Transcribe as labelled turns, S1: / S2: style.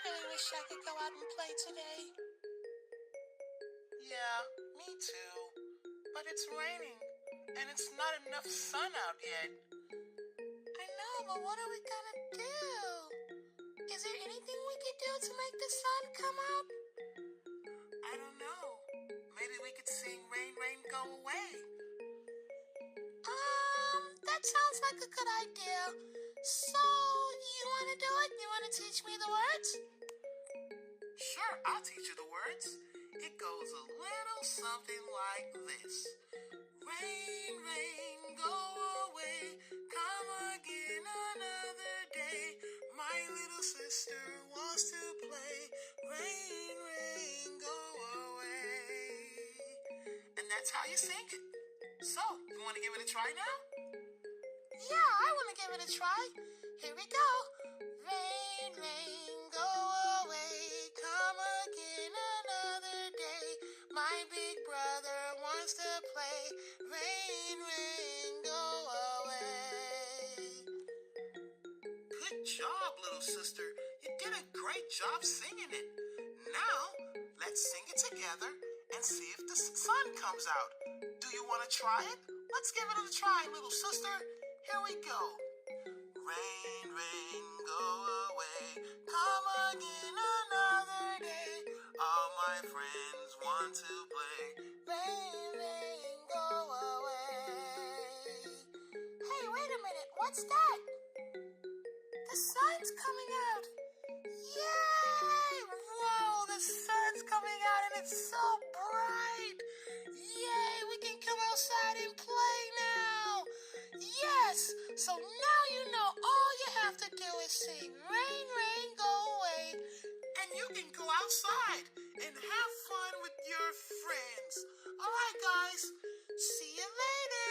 S1: really wish I could go out and play today.
S2: Yeah, me too. But it's raining, and it's not enough sun out yet.
S1: I know, but what are we gonna do? Is there anything we could do to make the sun come out?
S2: I don't know. Maybe we could sing Rain, Rain, Go Away.
S1: That sounds like a good idea. So, you wanna do it? You wanna teach me the words?
S2: Sure, I'll teach you the words. It goes a little something like this. Rain, rain, go away. Come again another day. My little sister wants to play. Rain, rain, go away. And that's how you sing it. So, you want to give it a try now?
S1: Yeah, I want to give it a try. Here we go. Rain, rain, go away. Come again another day. My big brother wants to play. Rain, rain, go away.
S2: Good job, little sister. You did a great job singing it. Now, let's sing it together and see if the sun comes out. Do you want to try it? Let's give it a try, little sister. Here we go. Rain, rain, go away. Come again another day. All my friends want to play.
S1: Rain, rain, go away. Hey, wait a minute. What's that? The sun's coming out. Yay! Whoa, the sun's coming out and it's so bright. Yay, we can come outside and play now. Yes, so now you know all you have to do is sing Rain, Rain, Go Away.
S2: And you can go outside and have fun with your friends. All right, guys. See you later.